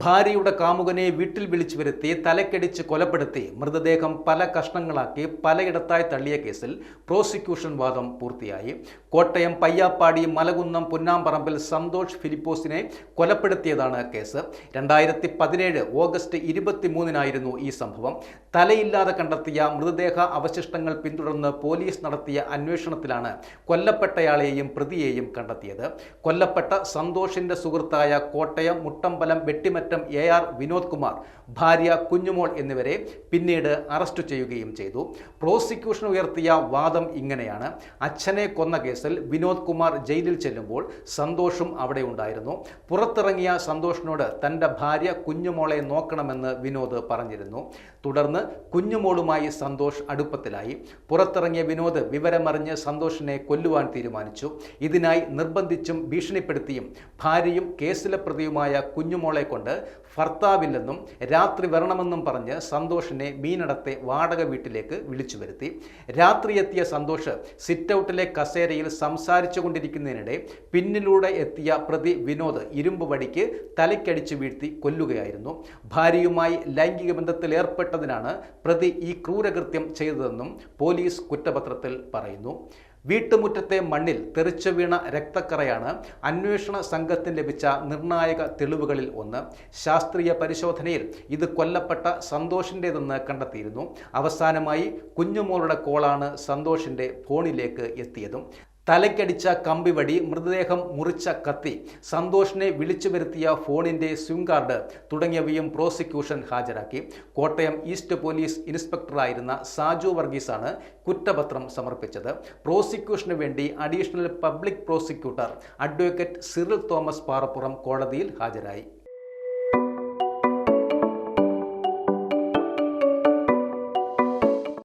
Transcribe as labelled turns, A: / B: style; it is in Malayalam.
A: ഭാര്യയുടെ കാമുകനെ വീട്ടിൽ വിളിച്ചു വരുത്തി തലക്കടിച്ച് കൊലപ്പെടുത്തി മൃതദേഹം പല കഷ്ണങ്ങളാക്കി പലയിടത്തായി തള്ളിയ കേസിൽ പ്രോസിക്യൂഷൻ വാദം പൂർത്തിയായി. കോട്ടയം പയ്യാപ്പാടി മലകുന്നം പുന്നാമ്പറമ്പിൽ സന്തോഷ് ഫിലിപ്പോസിനെ കൊലപ്പെടുത്തിയതാണ് കേസ്. 2017 ഓഗസ്റ്റ് 23 ഈ സംഭവം. തലയില്ലാതെ കണ്ടെത്തിയ മൃതദേഹ അവശിഷ്ടങ്ങൾ പിന്തുടർന്ന് പോലീസ് നടത്തിയ അന്വേഷണത്തിലാണ് കൊല്ലപ്പെട്ടയാളെയും പ്രതിയെയും കണ്ടെത്തിയത്. കൊല്ലപ്പെട്ട സന്തോഷിന്റെ സുഹൃത്തായ കോട്ടയം മുട്ടമ്പലം വെട്ടിമറ്റം AR വിനോദ് കുമാർ, ഭാര്യ കുഞ്ഞുമോൾ എന്നിവരെ പിന്നീട് അറസ്റ്റ് ചെയ്യുകയും ചെയ്തു. പ്രോസിക്യൂഷൻ ഉയർത്തിയ വാദം ഇങ്ങനെയാണ്: അച്ഛനെ കൊന്ന കേസിൽ വിനോദ് കുമാർ ജയിലിൽ ചെല്ലുമ്പോൾ സന്തോഷും അവിടെ ഉണ്ടായിരുന്നു. പുറത്തിറങ്ങിയ സന്തോഷിനോട് തൻ്റെ ഭാര്യ കുഞ്ഞുമോളെ നോക്കണമെന്ന് വിനോദ് പറഞ്ഞിരുന്നു. തുടർന്ന് കുഞ്ഞുമോളുമായി സന്തോഷ് അടുപ്പത്തിലായി. പുറത്തിറങ്ങിയ വിനോദ് വിവരമറിഞ്ഞ് സന്തോഷിനെ കൊല്ലുവാൻ തീരുമാനിച്ചു. ഇതിനായി നിർബന്ധിച്ചും ഭീഷണിപ്പെടുത്തിയും ഭാര്യയും കേസിലെ പ്രതിയുമായ കുഞ്ഞുമോളെ കൊണ്ട് ഭർത്താവില്ലെന്നും രാത്രി വരണമെന്നും പറഞ്ഞ് സന്തോഷിനെ മീനടത്തെ വാടക വീട്ടിലേക്ക് വിളിച്ചു വരുത്തി. രാത്രി എത്തിയ സന്തോഷ് സിറ്റൗട്ടിലെ കസേരയിൽ സംസാരിച്ചു കൊണ്ടിരിക്കുന്നതിനിടെ പിന്നിലൂടെ എത്തിയ പ്രതി വിനോദ് ഇരുമ്പ് വടിക്ക് തലയ്ക്കടിച്ചു വീഴ്ത്തി കൊല്ലുകയായിരുന്നു. ഭാര്യയുമായി ലൈംഗിക ബന്ധത്തിൽ ഏർപ്പെട്ടതിനാണ് പ്രതി ഈ ക്രൂരകൃത്യം ചെയ്തതെന്നും പോലീസ് കുറ്റപത്രത്തിൽ പറയുന്നു. വീട്ടുമുറ്റത്തെ മണ്ണിൽ തെറിച്ചു വീണ രക്തക്കറയാണ് അന്വേഷണ സംഘത്തിന് ലഭിച്ച നിർണായക തെളിവുകളിൽ ഒന്ന്. ശാസ്ത്രീയ പരിശോധനയിൽ ഇത് കൊല്ലപ്പെട്ട സന്തോഷിൻ്റെതെന്ന് കണ്ടെത്തിയിരുന്നു. അവസാനമായി കുഞ്ഞുമോളുടെ കോളാണ് സന്തോഷിൻ്റെ ഫോണിലേക്ക് എത്തിയതും. തലയ്ക്കടിച്ച കമ്പിവടി, മൃതദേഹം മുറിച്ച കത്തി, സന്തോഷിനെ വിളിച്ചു വരുത്തിയ ഫോണിൻ്റെ സിം കാർഡ് തുടങ്ങിയവയും പ്രോസിക്യൂഷൻ ഹാജരാക്കി. കോട്ടയം ഈസ്റ്റ് പോലീസ് ഇൻസ്പെക്ടറായിരുന്ന സാജു വർഗീസാണ് കുറ്റപത്രം സമർപ്പിച്ചത്. പ്രോസിക്യൂഷന് വേണ്ടി additional public prosecutor advocate Cyril Thomas Parappuram കോടതിയിൽ ഹാജരായി.